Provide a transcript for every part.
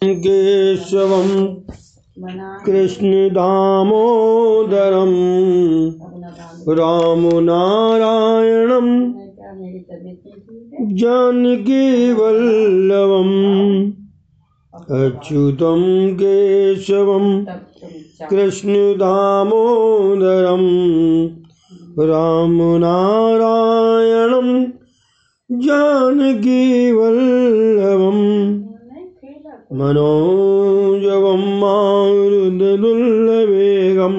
केशवं कृष्णदामोदरं रामनारायणं जानकीवल्लभम् अच्युतं केशवं कृष्णदामोदरं रामनारायणं जानकीवल्लभम् मनोजवं मारुततुल्यवेगं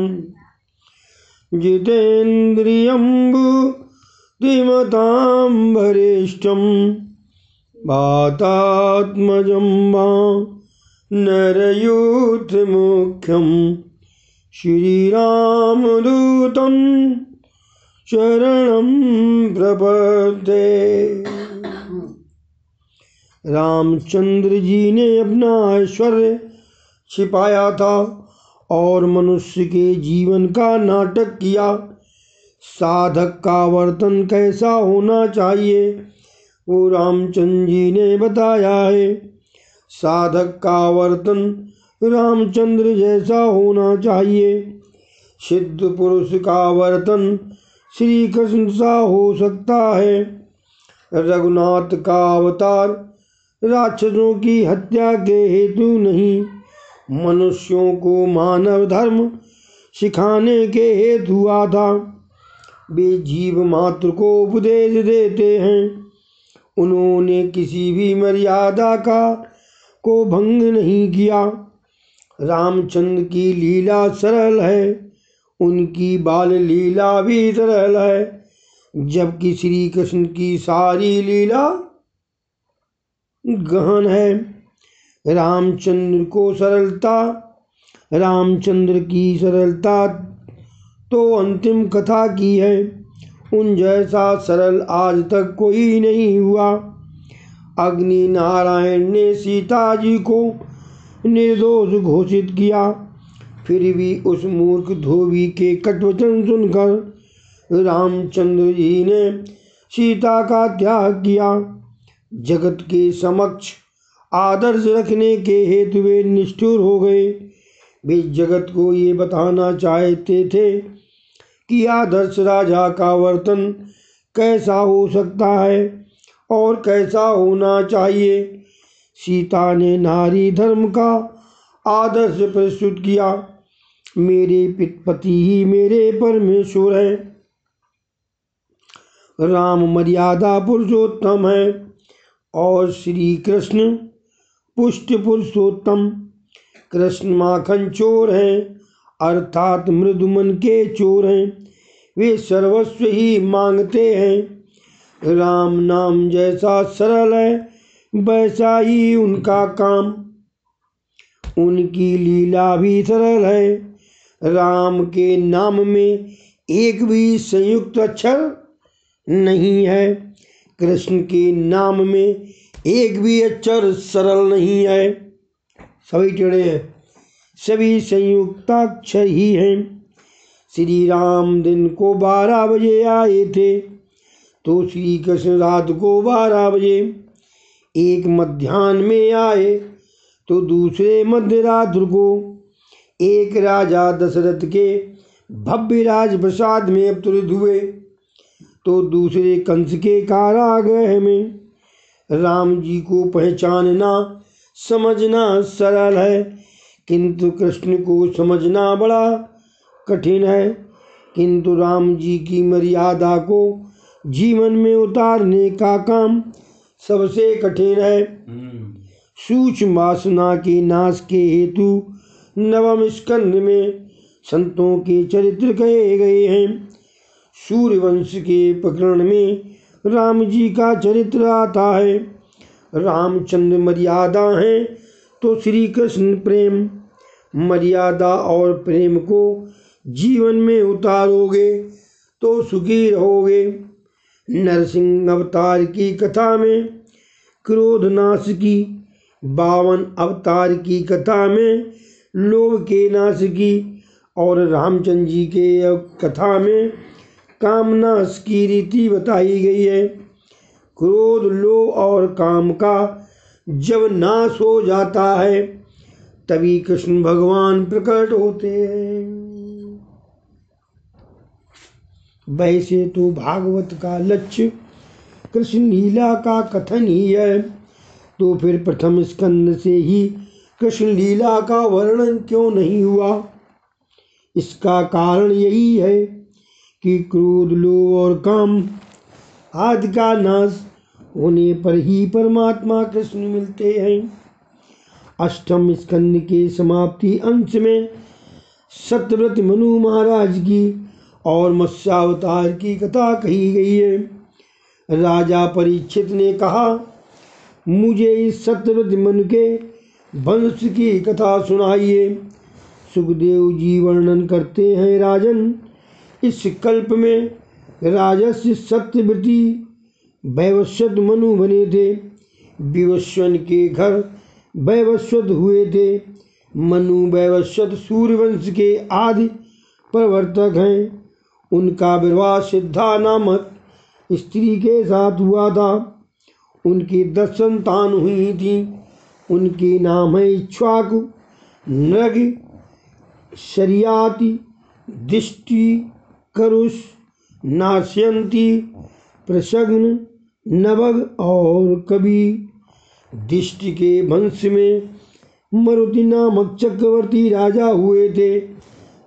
जितेन्द्रियं बुद्धिमतां वरिष्ठं वातात्मजं वानरयूथमुख्यं श्रीरामदूतं शरणं प्रपद्ये। रामचंद्र जी ने अपना ऐश्वर्य छिपाया था और मनुष्य के जीवन का नाटक किया। साधक का वर्तन कैसा होना चाहिए वो रामचंद्र जी ने बताया है। साधक का वर्तन रामचंद्र जैसा होना चाहिए। सिद्ध पुरुष का वर्तन श्री कृष्ण सा हो सकता है। रघुनाथ का अवतार राक्षसों की हत्या के हेतु नहीं, मनुष्यों को मानव धर्म सिखाने के हेतु हुआ था। वे जीव मात्र को उपदेश देते हैं। उन्होंने किसी भी मर्यादा को भंग नहीं किया। रामचंद्र की लीला सरल है, उनकी बाल लीला भी सरल है, जबकि श्री कृष्ण की सारी लीला गहन है। रामचंद्र की सरलता तो अंतिम कथा की है। उन जैसा सरल आज तक कोई नहीं हुआ। अग्नि नारायण ने सीता जी को निर्दोष घोषित किया, फिर भी उस मूर्ख धोबी के कटवचन सुनकर रामचंद्र जी ने सीता का त्याग किया। जगत के समक्ष आदर्श रखने के हेतु वे निष्ठुर हो गए। वे जगत को ये बताना चाहते थे कि आदर्श राजा का वर्तन कैसा हो सकता है और कैसा होना चाहिए। सीता ने नारी धर्म का आदर्श प्रस्तुत किया। मेरे पति ही मेरे परमेश्वर है। राम मर्यादा पुरुषोत्तम है और श्री कृष्ण पुष्ट पुरुषोत्तम। कृष्ण माखन चोर हैं, अर्थात मृदु मन के चोर हैं। वे सर्वस्व ही मांगते हैं। राम नाम जैसा सरल है वैसा ही उनका काम। उनकी लीला भी सरल है। राम के नाम में एक भी संयुक्त अक्षर नहीं है। कृष्ण के नाम में एक भी अक्षर सरल नहीं है। सभी टेढ़े हैं, सभी संयुक्ताक्षर ही हैं। श्री राम दिन को 12 बजे आए थे तो श्री कृष्ण रात को 12 बजे। एक मध्याह्न में आए तो दूसरे मध्यरात्र को। एक राजा दशरथ के भव्य राजप्रसाद में अवतरित हुए तो दूसरे कंस के कारागृह में। राम जी को पहचानना समझना सरल है, किंतु कृष्ण को समझना बड़ा कठिन है। किंतु राम जी की मर्यादा को जीवन में उतारने का काम सबसे कठिन है। सूक्ष्म वासना के नाश के हेतु नवम स्कंद में संतों के चरित्र कहे गए हैं। सूर्यवंश के प्रकरण में राम जी का चरित्र आता है। रामचंद्र मर्यादा हैं तो श्री कृष्ण प्रेम। मर्यादा और प्रेम को जीवन में उतारोगे तो सुखी रहोगे। नरसिंह अवतार की कथा में क्रोधनाश की, 52 अवतार की कथा में लोभ के नाश की और रामचंद्र जी के कथा में कामनाश की रीति बताई गई है। क्रोध, लोभ और काम का जब नाश हो जाता है तभी कृष्ण भगवान प्रकट होते हैं। वैसे तो भागवत का लक्ष्य कृष्ण लीला का कथन ही है, तो फिर प्रथम स्कंद से ही कृष्ण लीला का वर्णन क्यों नहीं हुआ? इसका कारण यही है कि क्रोध, लोभ और काम आदि का नाश होने पर ही परमात्मा कृष्ण मिलते हैं। अष्टम स्कंद के समाप्ति अंश में सत्यव्रत मनु महाराज की और मत्स्यावतार की कथा कही गई है। राजा परीक्षित ने कहा, मुझे इस सत्यव्रत मनु के वंश की कथा सुनाइए। सुखदेव जी वर्णन करते हैं, राजन, इस कल्प में राजस्य सत्यव्रती वैवस्वत मनु बने थे। विवस्वन के घर वैवस्वत हुए थे। मनु वैवस्वत सूर्यवंश के आदि प्रवर्तक हैं। उनका विवाह सिद्धा नामक स्त्री के साथ हुआ था। उनकी 10 संतान हुई थी। उनके नाम है इक्ष्वाकु, नृग, शरियाति, दिष्टि, करुष, नाशयंती, प्रशग्न, नवग और कवि। दिष्टि के वंश में मरुति नामक चक्रवर्ती राजा हुए थे।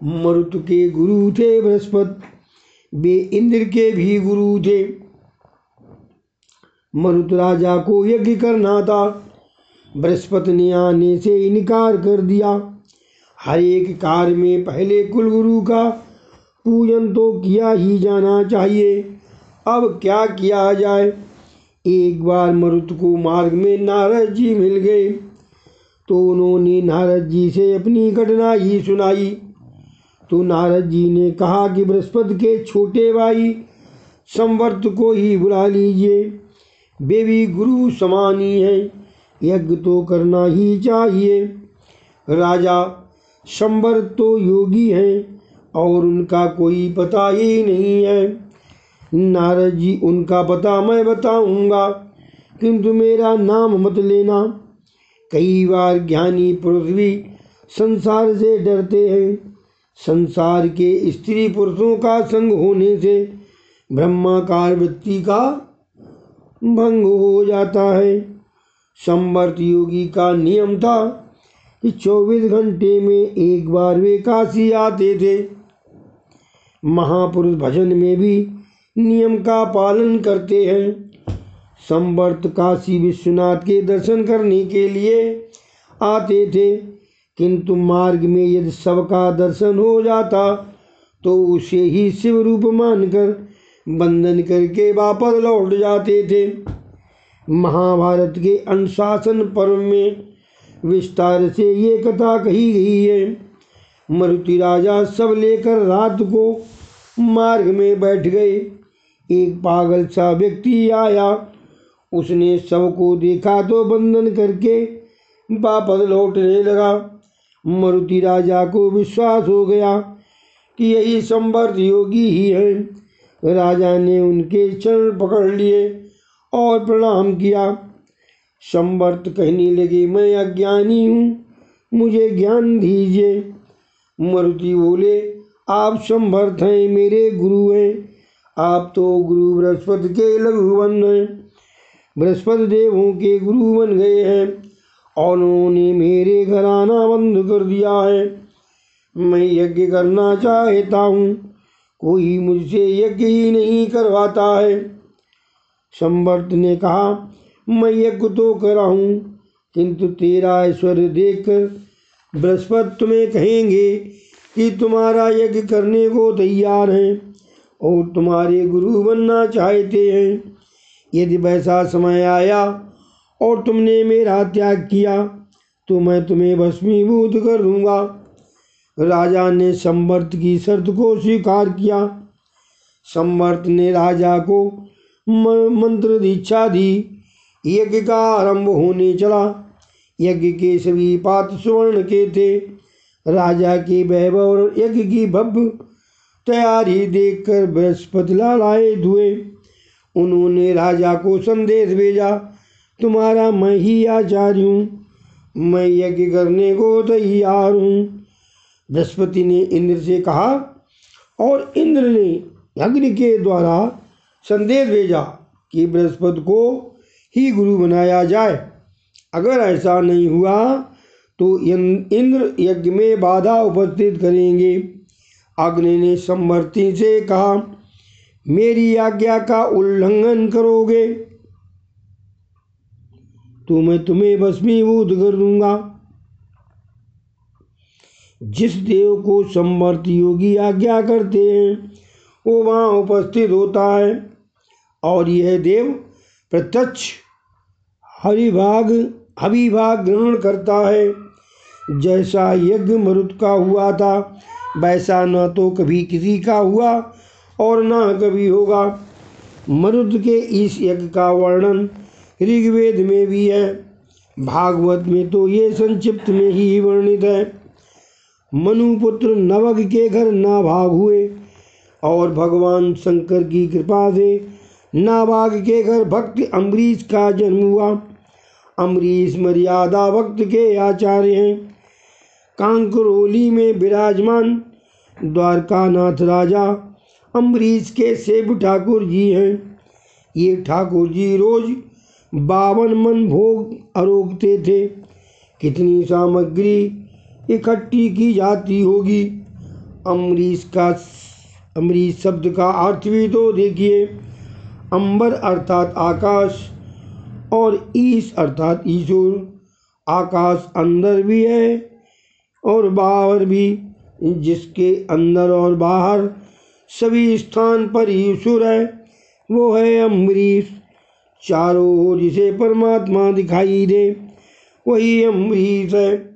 मरुत के गुरु थे बृहस्पति, वे इंद्र के भी गुरु थे। मरुत राजा को यज्ञ करना था, बृहस्पति ने आने से इनकार कर दिया। हर एक कार्य में पहले कुलगुरु का पूजन तो किया ही जाना चाहिए। अब क्या किया जाए? एक बार मरुत को मार्ग में नारद जी मिल गए, तो उन्होंने नारद जी से अपनी कठिनाई सुनाई। तो नारद जी ने कहा कि बृहस्पति के छोटे भाई संवर्त को ही बुला लीजिए, वे भी गुरु समान ही हैं, यज्ञ तो करना ही चाहिए। राजा संवर्त तो योगी हैं और उनका कोई पता ही नहीं है। नारद जी, उनका पता मैं बताऊंगा, किंतु मेरा नाम मत लेना। कई बार ज्ञानी पुरुष भी संसार से डरते हैं। संसार के स्त्री पुरुषों का संग होने से ब्रह्माकार वृत्ति का भंग हो जाता है। संवर्त योगी का नियम था कि 24 घंटे में एक बार वे काशी आते थे। महापुरुष भजन में भी नियम का पालन करते हैं। संवर्त काशी विश्वनाथ के दर्शन करने के लिए आते थे, किंतु मार्ग में यदि सबका दर्शन हो जाता तो उसे ही शिव रूप मानकर वंदन करके वापस लौट जाते थे। महाभारत के अनुशासन पर्व में विस्तार से ये कथा कही गई है। मरुति राजा सब लेकर रात को मार्ग में बैठ गए। एक पागल सा व्यक्ति आया, उसने सबको देखा तो वंदन करके वापस लौटने लगा। मरुति राजा को विश्वास हो गया कि यही संवर्त योगी ही है। राजा ने उनके चरण पकड़ लिए और प्रणाम किया। संवर्त कहने लगे, मैं अज्ञानी हूँ, मुझे ज्ञान दीजिए। मरुति बोले, आप संवर्त हैं, मेरे गुरु हैं। आप तो गुरु बृहस्पति के लघुवन हैं। बृहस्पति देवों के गुरु बन गए हैं और उन्होंने मेरे घर आना बंद कर दिया है। मैं यज्ञ करना चाहता हूँ, कोई मुझसे यज्ञ ही नहीं करवाता है। संवर्त ने कहा, मैं यज्ञ तो कराऊं, किंतु तेरा ऐश्वर्य देखकर बृहस्पति तुम्हें कहेंगे कि तुम्हारा यज्ञ करने को तैयार हैं और तुम्हारे गुरु बनना चाहते हैं। यदि वैसा समय आया और तुमने मेरा त्याग किया तो मैं तुम्हें भस्मीभूत कर दूंगा। राजा ने संवर्त की शर्त को स्वीकार किया। संवर्त ने राजा को मंत्र दीक्षा दी। यज्ञ का आरंभ होने चला। यज्ञ के सभी पात्र सुवर्ण के थे। राजा के वैभव और यज्ञ की भव्य तैयारी देखकर बृहस्पति लालायित हुए। उन्होंने राजा को संदेश भेजा तुम्हारा मैं ही आचार्य हूँ, मैं यज्ञ करने को तैयार हूँ। बृहस्पति ने इंद्र से कहा और इंद्र ने यज्ञ के द्वारा संदेश भेजा कि बृहस्पति को ही गुरु बनाया जाए। अगर ऐसा नहीं हुआ तो इंद्र यज्ञ में बाधा उपस्थित करेंगे। अग्नि ने संवर्ती से कहा, मेरी आज्ञा का उल्लंघन करोगे तो मैं तुम्हें भस्मीभूत कर दूंगा। जिस देव को संवर्ती योगी आज्ञा करते हैं वो वहाँ उपस्थित होता है और यह देव प्रत्यक्ष हविभाग ग्रहण करता है। जैसा यज्ञ मरुत का हुआ था वैसा न तो कभी किसी का हुआ और न कभी होगा। मरुत के इस यज्ञ का वर्णन ऋग्वेद में भी है, भागवत में तो ये संक्षिप्त में ही वर्णित है। मनुपुत्र नवग के घर नाभाग हुए और भगवान शंकर की कृपा से नाभाग के घर भक्त अम्बरीश का जन्म हुआ। अम्बरीश मर्यादा भक्त के आचार्य हैं। कांकरोली में विराजमान द्वारकानाथ राजा अम्बरीश के सेब ठाकुर जी हैं। ये ठाकुर जी रोज 52 मन भोग आरोगते थे। कितनी सामग्री इकट्ठी की जाती होगी। अम्बरीश शब्द का अर्थ भी तो देखिए। अंबर अर्थात आकाश और ईश अर्थात ईश्वर। आकाश अंदर भी है और बाहर भी, जिसके अंदर और बाहर सभी स्थान पर ईश्वर है वो है अम्बरीश। चारों ओर जिसे परमात्मा दिखाई दे वही अम्बरीश है।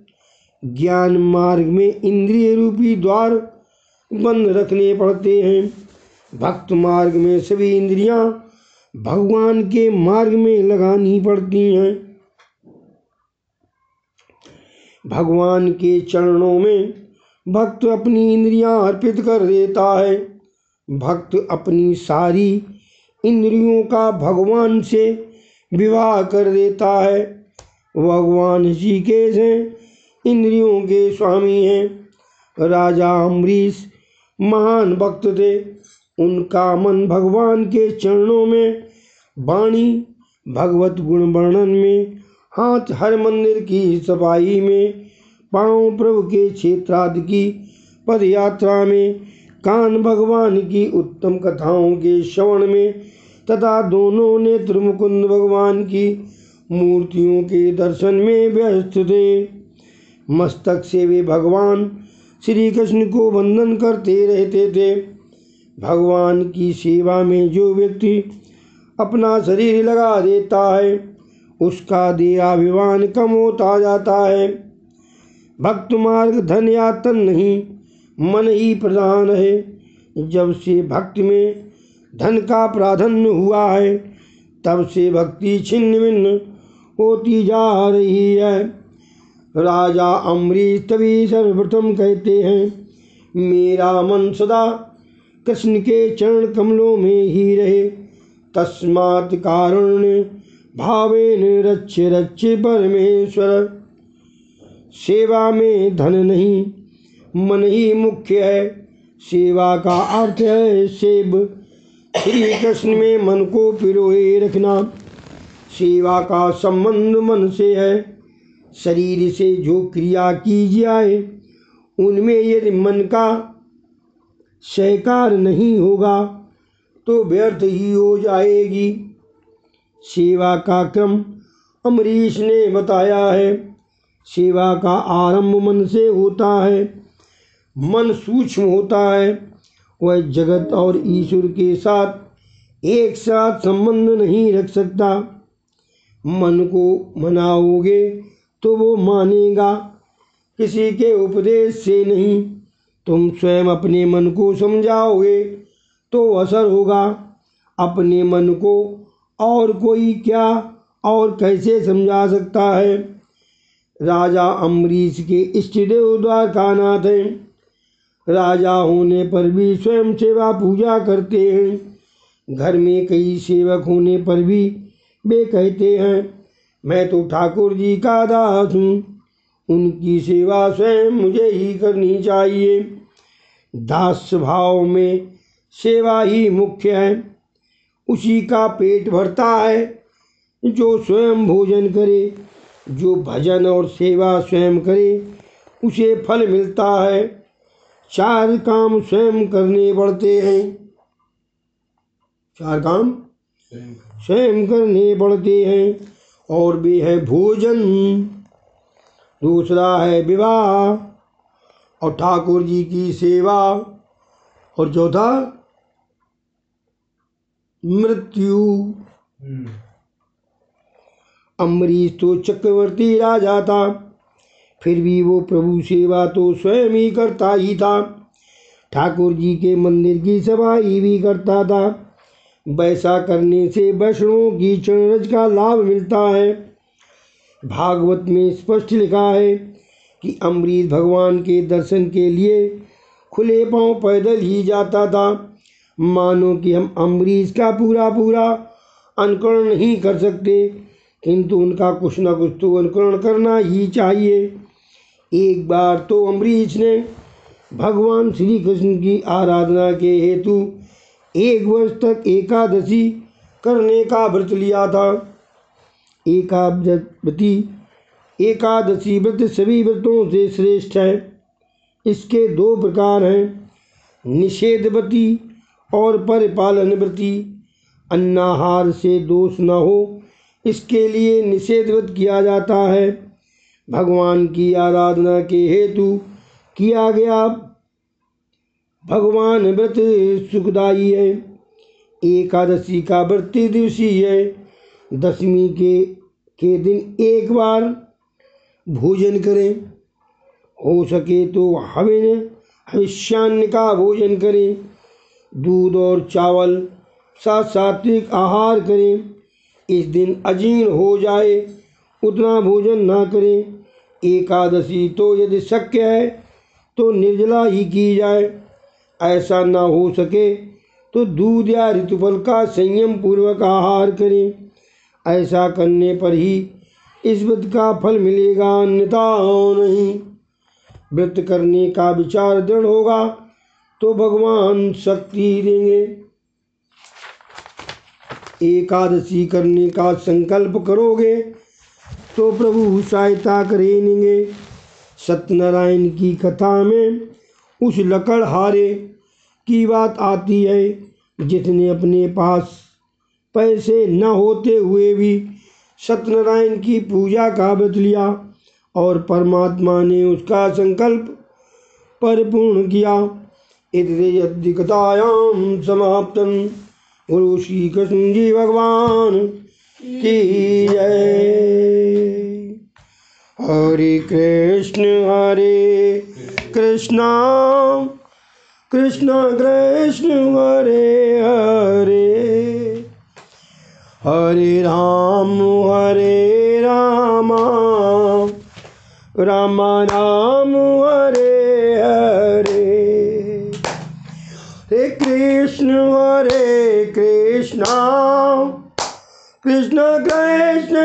ज्ञान मार्ग में इंद्रिय रूपी द्वार बंद रखने पड़ते हैं। भक्त मार्ग में सभी इंद्रियां भगवान के मार्ग में लगानी पड़ती हैं। भगवान के चरणों में भक्त अपनी इंद्रियां अर्पित कर देता है। भक्त अपनी सारी इंद्रियों का भगवान से विवाह कर देता है। भगवान ऋषिकेश हैं, इंद्रियों के स्वामी हैं। राजा अम्बरीश महान भक्त थे। उनका मन भगवान के चरणों में, वाणी भगवत गुण वर्णन में, हाथ हर मंदिर की सफाई में, पांव प्रभु के क्षेत्रादि की पद यात्रा में, कान भगवान की उत्तम कथाओं के श्रवण में तथा दोनों नेत्र मुकुंद भगवान की मूर्तियों के दर्शन में व्यस्त थे। मस्तक से वे भगवान श्री कृष्ण को वंदन करते रहते थे। भगवान की सेवा में जो व्यक्ति अपना शरीर लगा देता है उसका देहाभिमान कम होता जाता है। भक्त मार्ग धन या तन नहीं, मन ही प्रधान है। जब से भक्ति में धन का प्राधान्य हुआ है तब से भक्ति छिन्न भिन्न होती जा रही है। राजा अम्बरीश तभी सर्वप्रथम कहते हैं, मेरा मन सदा कृष्ण के चरण कमलों में ही रहे। तस्मात् कारण भावेन रच्य रच्य परमेश्वर। सेवा में धन नहीं, मन ही मुख्य है। सेवा का अर्थ है सेव, श्री कृष्ण में मन को पिरोए रखना। सेवा का संबंध मन से है। शरीर से जो क्रिया की जाए उनमें यदि मन का सहकार नहीं होगा तो व्यर्थ ही हो जाएगी। सेवा का क्रम अम्बरीश ने बताया है। सेवा का आरंभ मन से होता है। मन सूक्ष्म होता है, वह जगत और ईश्वर के साथ एक साथ संबंध नहीं रख सकता। मन को मनाओगे तो वो मानेगा, किसी के उपदेश से नहीं। तुम स्वयं अपने मन को समझाओगे तो असर होगा। अपने मन को और कोई क्या और कैसे समझा सकता है। राजा अम्बरीश के इष्टदेव द्वारकानाथ हैं। राजा होने पर भी स्वयं सेवा पूजा करते हैं। घर में कई सेवक होने पर भी वे कहते हैं, मैं तो ठाकुर जी का दास हूँ, उनकी सेवा स्वयं मुझे ही करनी चाहिए। दास भाव में सेवा ही मुख्य है। उसी का पेट भरता है जो स्वयं भोजन करे। जो भजन और सेवा स्वयं करे उसे फल मिलता है। 4 काम स्वयं करने पड़ते हैं। 4 काम स्वयं करने पड़ते हैं और वे है भोजन, दूसरा है विवाह और ठाकुर जी की सेवा, और चौथा मृत्यु। अम्बरीश तो चक्रवर्ती राजा था, फिर भी वो प्रभु सेवा तो स्वयं ही करता ही था। ठाकुर जी के मंदिर की सफाई भी करता था। वैसा करने से वैष्णवों की चरणरज का लाभ मिलता है। भागवत में स्पष्ट लिखा है कि अम्बरीश भगवान के दर्शन के लिए खुले पांव पैदल ही जाता था। मानो कि हम अम्बरीश का पूरा अनुकरण नहीं कर सकते, किंतु उनका कुछ न कुछ तो अनुकरण करना ही चाहिए। एक बार तो अम्बरीश ने भगवान श्री कृष्ण की आराधना के हेतु 1 वर्ष तक एकादशी करने का व्रत लिया था। एकादशी व्रत सभी व्रतों से श्रेष्ठ है। इसके 2 प्रकार हैं, निषेधवती और परिपालन व्रती। अन्नाहार से दोष न हो इसके लिए निषेध व्रत किया जाता है। भगवान की आराधना के हेतु किया गया भगवान व्रत सुखदायी है। एकादशी का व्रत दिवसीय है। दशमी के दिन 1 बार भोजन करें, हो सके तो हविष्यान्न का भोजन करें। दूध और चावल सात्विक आहार करें। इस दिन अजीर्ण हो जाए उतना भोजन ना करें। एकादशी तो यदि शक्य है तो निर्जला ही की जाए। ऐसा ना हो सके तो दूध या ऋतुफल का संयम पूर्वक आहार करें। ऐसा करने पर ही इस व्रत का फल मिलेगा, अन्यथा नहीं। व्रत करने का विचार दृढ़ होगा तो भगवान शक्ति देंगे। एकादशी करने का संकल्प करोगे तो प्रभु सहायता करेंगे। सत्यनारायण की कथा में उस लकड़हारे की बात आती है जिसने अपने पास पैसे न होते हुए भी सत्यनारायण की पूजा का व्रत लिया और परमात्मा ने उसका संकल्प परिपूर्ण किया। इति कथायां समाप्तम्। गुरु श्री कृष्ण जी भगवान की जय। हरे कृष्ण कृष्ण कृष्ण हरे हरे, हरे राम राम राम हरे हरे। हरे कृष्ण कृष्ण कृष्ण